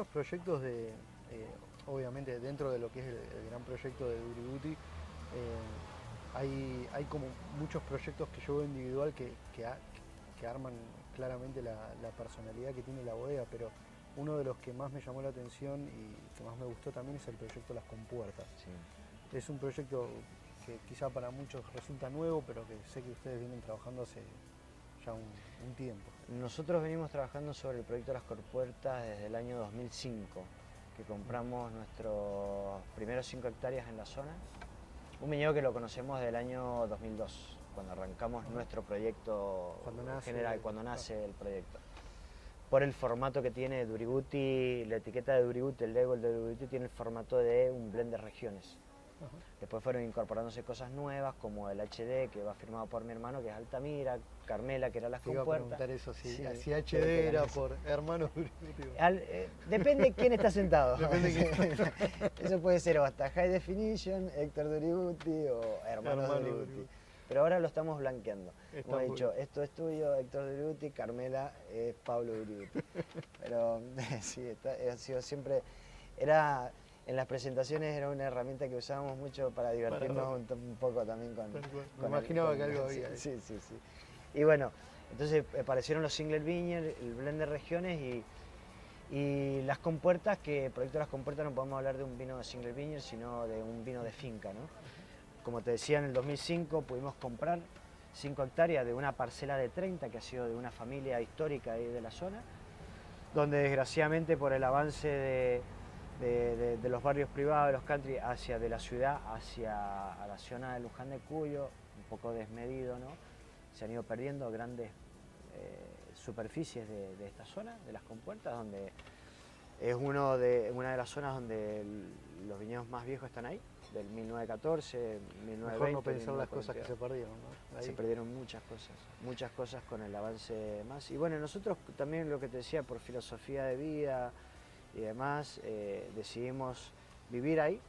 muchos proyectos obviamente dentro de lo que es el gran proyecto de Duributi, hay como muchos proyectos que yo veo individual que arman claramente la personalidad que tiene la bodega, pero uno de los que más me llamó la atención y que más me gustó también es el proyecto Las Compuertas. Sí. Es un proyecto que quizá para muchos resulta nuevo, pero que sé que ustedes vienen trabajando hace ya un tiempo. Nosotros venimos trabajando sobre el proyecto Las Compuertas desde el año 2005, que compramos nuestros primeros 5 hectáreas en la zona. Un viñedo que lo conocemos del año 2002, cuando arrancamos nuestro proyecto general, cuando nace el proyecto. Por el formato que tiene Duributi, la etiqueta de Duributi, el label de Duributi tiene el formato de un blend de regiones. Después fueron incorporándose cosas nuevas como el HD, que va firmado por mi hermano, que es Altamira, Carmela, que era Las Compuertas. Iba a preguntar eso, si HD era por hermanos Duributi. Depende de quién está sentado. Eso puede ser o hasta High Definition, Héctor Duributi o hermanos Duributi. Pero ahora lo estamos blanqueando. Hemos dicho, esto es tuyo, Héctor Duributi, Carmela es Pablo Duributi. Pero sí, ha sido siempre... En las presentaciones era una herramienta que usábamos mucho para divertirnos un poco también con... Me imaginaba que algo había. Sí. Y bueno, entonces aparecieron los single vineyard, el blend de regiones y las compuertas, que el proyecto de las compuertas no podemos hablar de un vino de single vineyard, sino de un vino de finca, ¿no? Como te decía, en el 2005 pudimos comprar 5 hectáreas de una parcela de 30 que ha sido de una familia histórica ahí de la zona, donde desgraciadamente por el avance de los barrios privados, de los country, de la ciudad hacia a la zona de Luján de Cuyo, un poco desmedido, ¿no? Se han ido perdiendo grandes superficies de esta zona, de las compuertas, donde es una de las zonas donde los viñedos más viejos están ahí, del 1914, 1920. Mejor no pensar las cosas que se perdieron, ¿no? Ahí. Se perdieron muchas cosas con el avance más. Y bueno, nosotros también, lo que te decía, por filosofía de vida y demás, decidimos vivir ahí,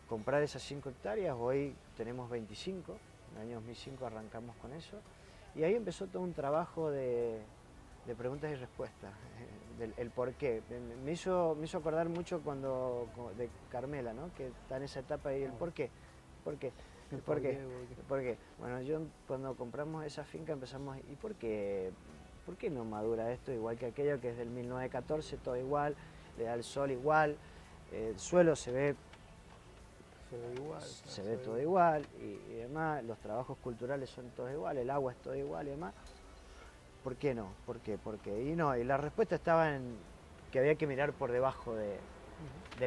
comprar esas 5 hectáreas, hoy tenemos 25, en el año 2005 arrancamos con eso, y ahí empezó todo un trabajo de preguntas y respuestas, el por qué. Me hizo acordar mucho de Carmela, ¿no? Que está en esa etapa y el por qué. ¿Por qué? ¿Por qué? Bueno, cuando compramos esa finca empezamos, ¿y por qué no madura esto igual que aquello que es del 1914, todo igual, le da el sol igual, el suelo se ve todo igual y demás, los trabajos culturales son todos iguales, el agua es todo igual y demás? ¿Por qué no? ¿Por qué? Y la respuesta estaba en que había que mirar por debajo de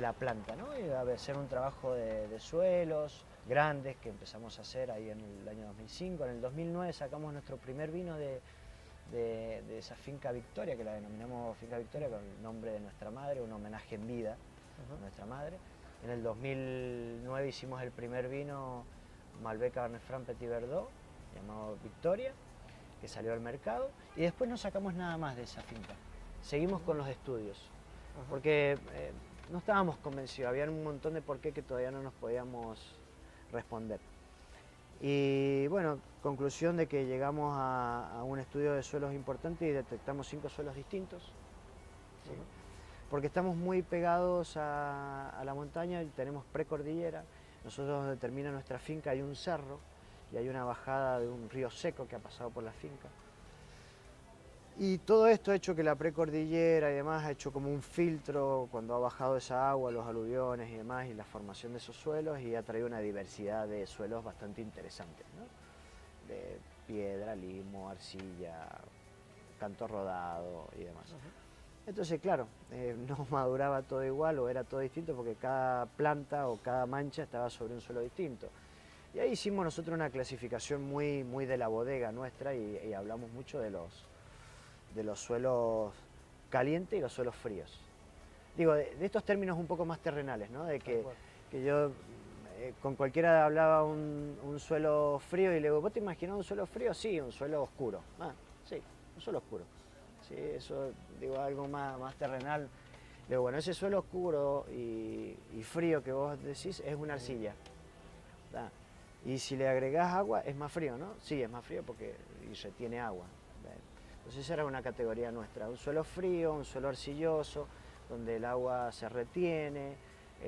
la planta, ¿no? Y hacer un trabajo de suelos grandes que empezamos a hacer ahí en el año 2005. En el 2009 sacamos nuestro primer vino de esa finca Victoria, que la denominamos Finca Victoria con el nombre de nuestra madre, un homenaje en vida a nuestra madre. En el 2009 hicimos el primer vino Malbec Cabernet Franc Petit Verdot, llamado Victoria, que salió al mercado, y después no sacamos nada más de esa finca. Seguimos con los estudios, porque no estábamos convencidos, había un montón de por qué que todavía no nos podíamos responder. Y bueno, conclusión de que llegamos a un estudio de suelos importante y detectamos 5 suelos distintos, ¿sí? Porque estamos muy pegados a la montaña y tenemos precordillera. Nosotros, donde termina nuestra finca, hay un cerro y hay una bajada de un río seco que ha pasado por la finca. Y todo esto ha hecho que la precordillera y demás ha hecho como un filtro cuando ha bajado esa agua, los aluviones y demás, y la formación de esos suelos, y ha traído una diversidad de suelos bastante interesantes, ¿no? De piedra, limo, arcilla, canto rodado y demás. Entonces, claro, no maduraba todo igual o era todo distinto porque cada planta o cada mancha estaba sobre un suelo distinto. Y ahí hicimos nosotros una clasificación muy de la bodega nuestra y hablamos mucho de los suelos calientes y los suelos fríos. Digo, de estos términos un poco más terrenales, ¿no? De que yo con cualquiera hablaba un suelo frío y le digo, ¿vos te imaginás un suelo frío? Sí, un suelo oscuro. Ah, sí, un suelo oscuro. Sí, eso, digo, algo más terrenal. Le digo, bueno, ese suelo oscuro y frío que vos decís es una arcilla. ¿Tá? Y si le agregás agua, es más frío, ¿no? Sí, es más frío porque retiene agua. Entonces esa era una categoría nuestra, un suelo frío, un suelo arcilloso, donde el agua se retiene,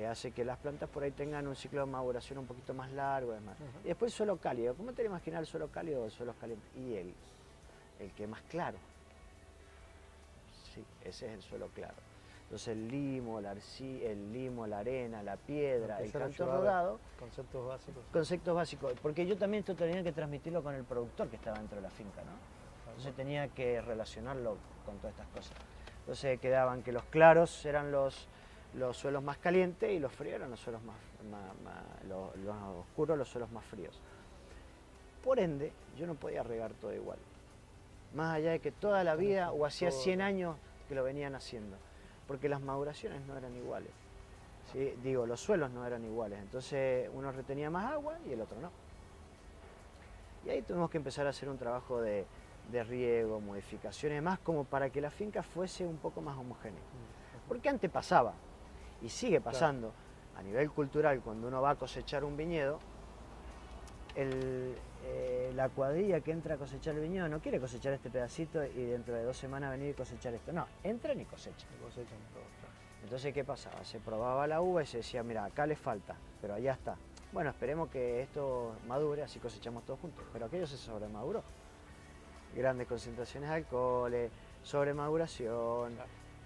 hace que las plantas por ahí tengan un ciclo de maduración un poquito más largo. Además. Y después el suelo cálido. ¿Cómo te imaginas el suelo cálido o el suelo caliente? Y el que es más claro. Sí, ese es el suelo claro. Entonces el limo, la arena, la piedra, el canto rodado. Conceptos básicos. Conceptos básicos. Porque yo también esto tenía que transmitirlo con el productor que estaba dentro de la finca, ¿no? Entonces tenía que relacionarlo con todas estas cosas. Entonces quedaban que los claros eran los suelos más calientes y los fríos eran los suelos los oscuros, los suelos más fríos. Por ende, yo no podía regar todo igual. Más allá de que toda la vida, o hacía 100 años que lo venían haciendo, porque las maduraciones no eran iguales. ¿Sí? Digo, los suelos no eran iguales, entonces uno retenía más agua y el otro no. Y ahí tuvimos que empezar a hacer un trabajo de riego, modificaciones, más como para que la finca fuese un poco más homogénea. Porque antes pasaba, y sigue pasando, a nivel cultural, cuando uno va a cosechar un viñedo, la cuadrilla que entra a cosechar el viñedo no quiere cosechar este pedacito y dentro de 2 semanas venir y cosechar esto. No, entran y cosechan. Entonces, ¿qué pasaba? Se probaba la uva y se decía, mira, acá le falta, pero allá está. Bueno, esperemos que esto madure, así cosechamos todos juntos. Pero aquello se sobremaduró. Grandes concentraciones de alcoholes, sobremaduración,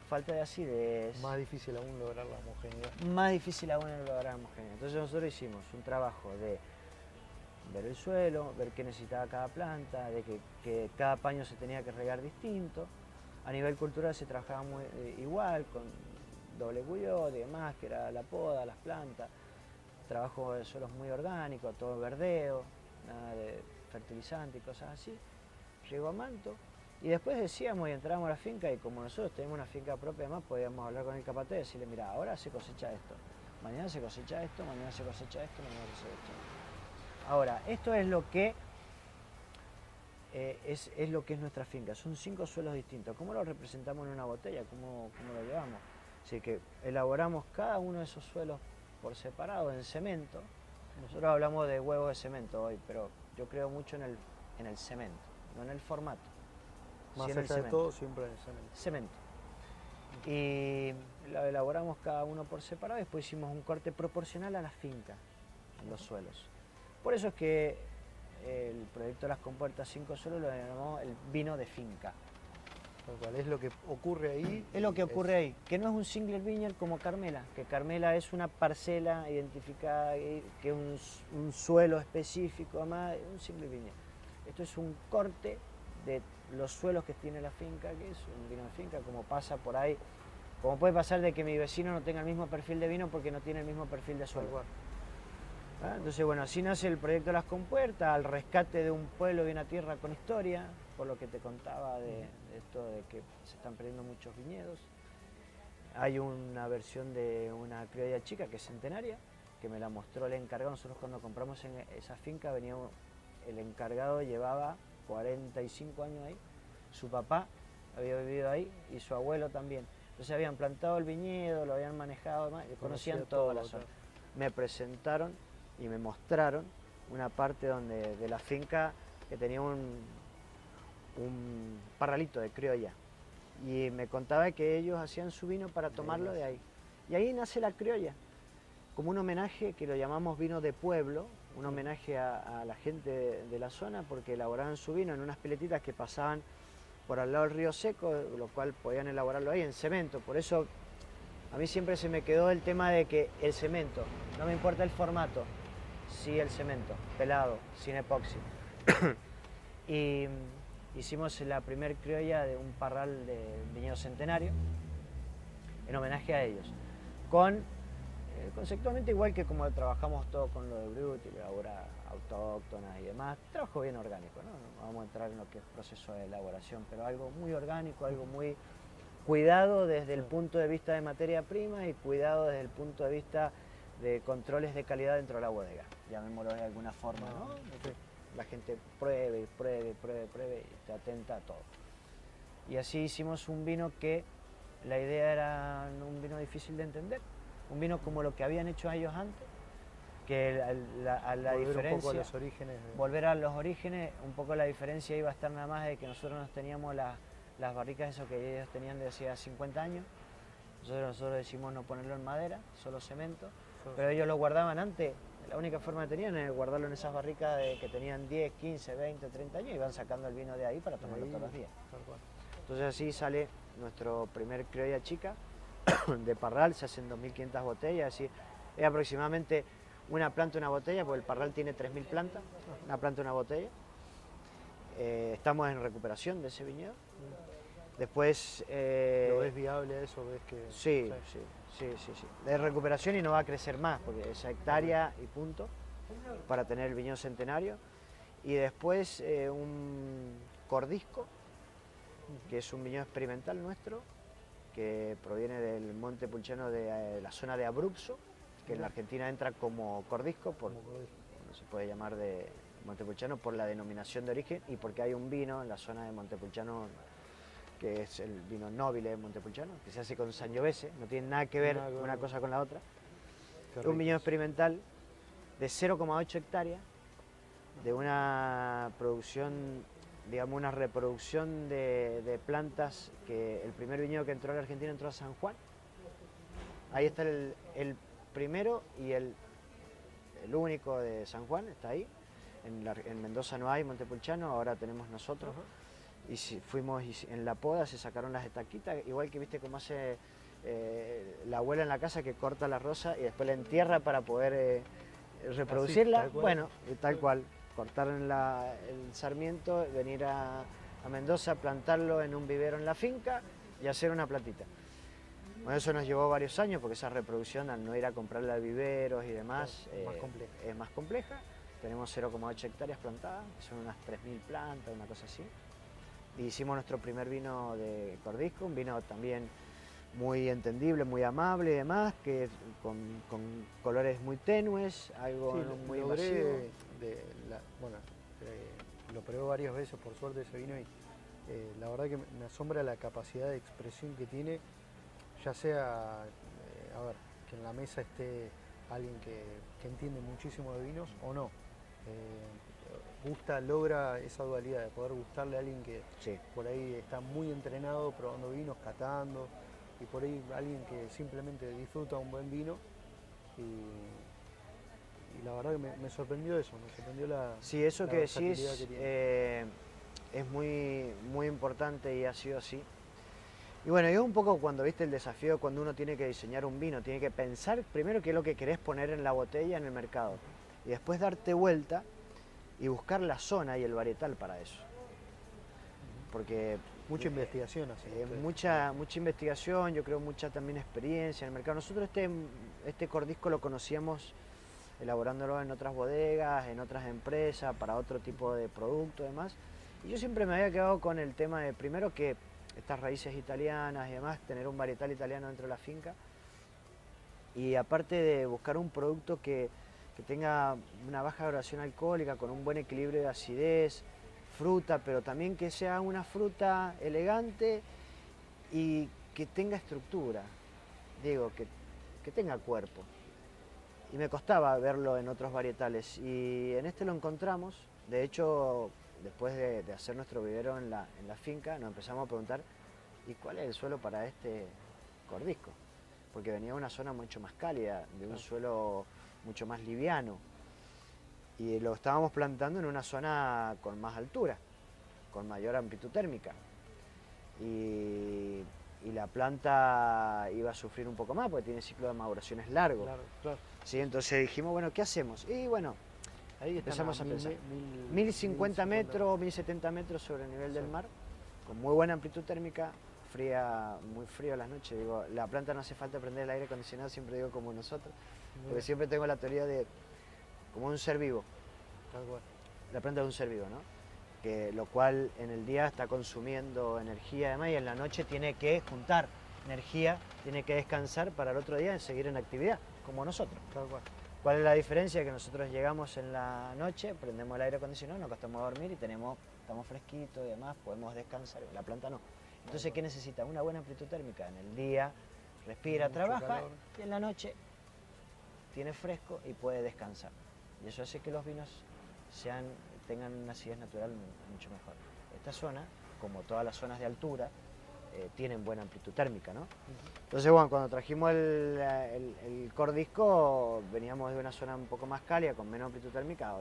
falta de acidez. Más difícil aún lograr la homogeneidad. Más difícil aún lograr la homogeneidad. Entonces nosotros hicimos un trabajo de ver el suelo, ver qué necesitaba cada planta, de que cada paño se tenía que regar distinto. A nivel cultural se trabajaba muy, igual, con doble cuyo, y demás, que era la poda, las plantas. Trabajo de suelos muy orgánicos, todo verdeo, nada de fertilizante y cosas así. Riego a manto. Y después decíamos y entrábamos a la finca y como nosotros tenemos una finca propia, además podíamos hablar con el capataz y decirle, mira, ahora se cosecha esto, mañana se cosecha esto, mañana se cosecha esto, mañana se cosecha esto. Ahora, esto es lo que es lo que es nuestra finca. Son 5 suelos distintos. ¿Cómo lo representamos en una botella? ¿Cómo lo llevamos? Así que elaboramos cada uno de esos suelos por separado en cemento. Nosotros hablamos de huevos de cemento hoy, pero yo creo mucho en el cemento, no en el formato. Más allá de todo, siempre en el cemento. Cemento. Y lo elaboramos cada uno por separado y después hicimos un corte proporcional a la finca, en los suelos. Por eso es que el proyecto de las compuertas 5 suelos lo llamamos el vino de finca. Tal cual, es lo que ocurre ahí. Es lo que ocurre ahí, que no es un single vineyard como Carmela, que Carmela es una parcela identificada, que es un suelo específico, además, un single vineyard. Esto es un corte de los suelos que tiene la finca, que es un vino de finca, como pasa por ahí, como puede pasar de que mi vecino no tenga el mismo perfil de vino porque no tiene el mismo perfil de suelo. ¿Ah? Entonces, bueno, así nace el proyecto de las compuertas, al rescate de un pueblo y una tierra con historia, por lo que te contaba de esto de que se están perdiendo muchos viñedos. Hay una versión de una criolla chica que es centenaria, que me la mostró el encargado. Nosotros cuando compramos en esa finca, el encargado llevaba 45 años ahí, su papá había vivido ahí y su abuelo también. Entonces habían plantado el viñedo, lo habían manejado, conocían toda la zona. Me presentaron y me mostraron una parte de la finca que tenía un parralito de criolla y me contaba que ellos hacían su vino para tomarlo de ahí. Y ahí nace la criolla, como un homenaje que lo llamamos vino de pueblo, un homenaje a la gente de la zona porque elaboraban su vino en unas piletitas que pasaban por al lado del río seco, lo cual podían elaborarlo ahí en cemento. Por eso a mí siempre se me quedó el tema de que el cemento, no me importa el formato, sí el cemento, pelado, sin epoxi. Y hicimos la primer criolla de un parral de viñedo centenario en homenaje a ellos, conceptualmente igual que como trabajamos todo con lo de Brut y la labora autóctona y demás, trabajo bien orgánico, ¿no? No vamos a entrar en lo que es proceso de elaboración, pero algo muy orgánico, algo muy cuidado desde el punto de vista de materia prima y cuidado desde el punto de vista de controles de calidad dentro de la bodega, llamémoslo de alguna forma, ¿no? La gente pruebe y te atenta a todo. Y así hicimos un vino que la idea era un vino difícil de entender, un vino como lo que habían hecho ellos antes, que la diferencia, volver a los orígenes, un poco la diferencia iba a estar nada más de que nosotros nos teníamos las barricas eso que ellos tenían de hacía 50 años, Nosotros decidimos no ponerlo en madera, solo cemento, Solo pero ellos lo guardaban antes. La única forma que tenían era guardarlo en esas barricas que tenían 10, 15, 20, 30 años y iban sacando el vino de ahí para tomarlo ahí, todos los días. tal cual. Entonces así sale nuestro primer criolla chica de Parral, se hacen 2.500 botellas, así es aproximadamente una planta, una botella, porque el Parral tiene 3.000 plantas, una planta, una botella. Estamos en recuperación de ese viñedo. Después... ¿Lo ves viable a eso? ¿Ves que...? Sí. De recuperación y no va a crecer más, porque esa hectárea y punto, para tener el viñedo centenario. Y después un cordisco, que es un viñedo experimental nuestro, que proviene del Monte Pulciano de la zona de Abruzzo, que en la Argentina entra como cordisco, bueno, se puede llamar de Montepulciano por la denominación de origen y porque hay un vino en la zona de Montepulciano que es el vino Nobile de Montepulciano, que se hace con Sangiovese, no tiene nada que ver una cosa con la otra. Es un viñedo experimental de 0,8 hectáreas, de una producción, digamos, una reproducción de plantas, que el primer viñedo que entró a la Argentina entró a San Juan. Ahí está el primero y el único de San Juan, está ahí. En Mendoza no hay Montepulciano, ahora tenemos nosotros. Y fuimos en la poda, se sacaron las estaquitas, igual que viste cómo hace la abuela en la casa, que corta la rosa y después la entierra para poder reproducirla. Así, tal bueno, tal cual, cortar el sarmiento, venir a Mendoza, plantarlo en un vivero en la finca y hacer una plantita. Bueno, eso nos llevó varios años porque esa reproducción, al no ir a comprarla a viveros y demás, es más compleja. Tenemos 0,8 hectáreas plantadas, son unas 3.000 plantas, una cosa así. Y hicimos nuestro primer vino de cordisco, un vino también muy entendible, muy amable y demás, que con colores muy tenues, algo muy invasivo. Lo probé varias veces, por suerte, ese vino, y la verdad que me asombra la capacidad de expresión que tiene, ya sea, que en la mesa esté alguien que entiende muchísimo de vinos o no. Logra esa dualidad de poder gustarle a alguien que por ahí está muy entrenado probando vinos, catando, y por ahí alguien que simplemente disfruta un buen vino. Y la verdad que me sorprendió eso, me sorprendió la Sí, eso la que decís versatilidad que tiene. es muy importante y ha sido así. Y bueno, es un poco cuando viste el desafío, cuando uno tiene que diseñar un vino, tiene que pensar primero qué es lo que querés poner en la botella en el mercado y después darte vuelta y buscar la zona y el varietal para eso. Porque mucha investigación así. Mucha investigación, yo creo mucha también experiencia en el mercado. Nosotros este cordisco lo conocíamos elaborándolo en otras bodegas, en otras empresas, para otro tipo de producto y demás. Y yo siempre me había quedado con el tema de, primero, que estas raíces italianas y demás, tener un varietal italiano dentro de la finca. Y aparte de buscar un producto que tenga una baja graduación alcohólica, con un buen equilibrio de acidez, fruta, pero también que sea una fruta elegante y que tenga estructura, digo, que tenga cuerpo. Y me costaba verlo en otros varietales y en este lo encontramos. De hecho, después de hacer nuestro vivero en la finca, nos empezamos a preguntar ¿y cuál es el suelo para este cordisco? Porque venía de una zona mucho más cálida, de un suelo mucho más liviano, y lo estábamos plantando en una zona con más altura, con mayor amplitud térmica, y la planta iba a sufrir un poco más porque tiene ciclo de maduraciones largo. Claro. ¿Sí? Entonces dijimos, bueno, ¿qué hacemos? Y bueno, ahí empezamos a pensar. 1.050 metros, 1.070 metros sobre el nivel del mar, con muy buena amplitud térmica, muy frío a las noches. Digo, la planta no hace falta prender el aire acondicionado, siempre digo como nosotros, porque siempre tengo la teoría de como un ser vivo. Tal cual. La planta es un ser vivo, ¿no? Lo cual en el día está consumiendo energía además, y en la noche tiene que juntar energía, tiene que descansar para el otro día seguir en actividad, como nosotros. Tal cual. ¿Cuál es la diferencia? Que nosotros llegamos en la noche, prendemos el aire acondicionado, nos acostamos a dormir y estamos fresquitos y demás, podemos descansar. La planta no. Entonces, ¿qué necesita? Una buena amplitud térmica. En el día respira, trabaja, y en la noche tiene fresco y puede descansar. Y eso hace que los vinos tengan una acidez natural mucho mejor. Esta zona, como todas las zonas de altura, tienen buena amplitud térmica, ¿no? Entonces, bueno, cuando trajimos el Cordisco, veníamos de una zona un poco más cálida, con menos amplitud térmica,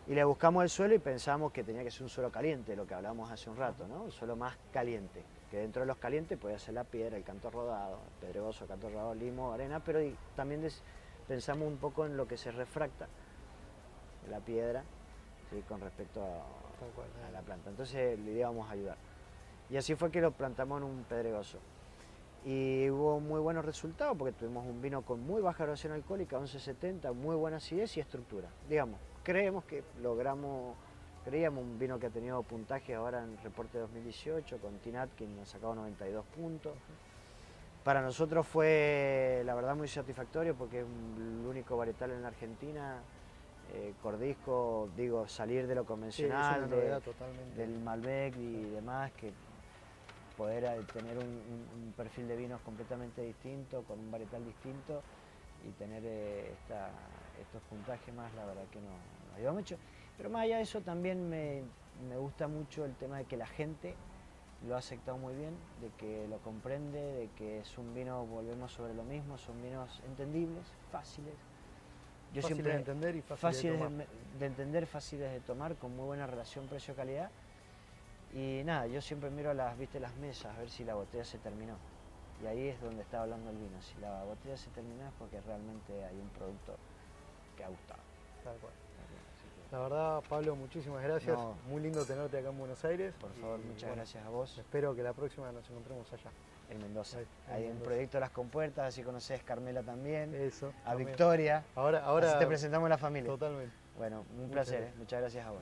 y le buscamos el suelo y pensamos que tenía que ser un suelo caliente, lo que hablábamos hace un rato, ¿no? Un suelo más caliente, que dentro de los calientes podía ser la piedra, el canto rodado, pedregoso, canto rodado, limo, arena, pero también pensamos un poco en lo que se refracta la piedra, ¿sí? Con respecto a la planta. Entonces le íbamos a ayudar. Y así fue que lo plantamos en un pedregoso. Y hubo muy buenos resultados porque tuvimos un vino con muy baja graduación alcohólica, 11,70, muy buena acidez y estructura. Digamos, creíamos un vino que ha tenido puntaje ahora en el reporte de 2018 con Tinat, que nos ha sacado 92 puntos. Para nosotros fue, la verdad, muy satisfactorio porque es el único varietal en la Argentina, Cordisco, digo, salir de lo convencional, del Malbec y demás, que poder tener un perfil de vinos completamente distinto, con un varietal distinto y tener estos puntajes más, la verdad que nos ayuda mucho. Pero más allá de eso también me gusta mucho el tema de que la gente lo ha aceptado muy bien, de que lo comprende, de que es un vino, volvemos sobre lo mismo, son vinos entendibles, fáciles. Fáciles de entender y fáciles de entender, fáciles de tomar, con muy buena relación precio-calidad. Y nada, yo siempre miro las mesas a ver si la botella se terminó. Y ahí es donde está hablando el vino. Si la botella se terminó es porque realmente hay un producto que ha gustado. Tal cual. La verdad, Pablo, muchísimas gracias. No. Muy lindo tenerte acá en Buenos Aires. Por favor, muchas gracias a vos. Espero que la próxima nos encontremos allá. En Mendoza. Ahí en Proyecto Las Compuertas, así conocés Carmela también. Eso. A también. Victoria. Ahora así te presentamos la familia. Totalmente. Bueno, un placer. Muchas gracias a vos.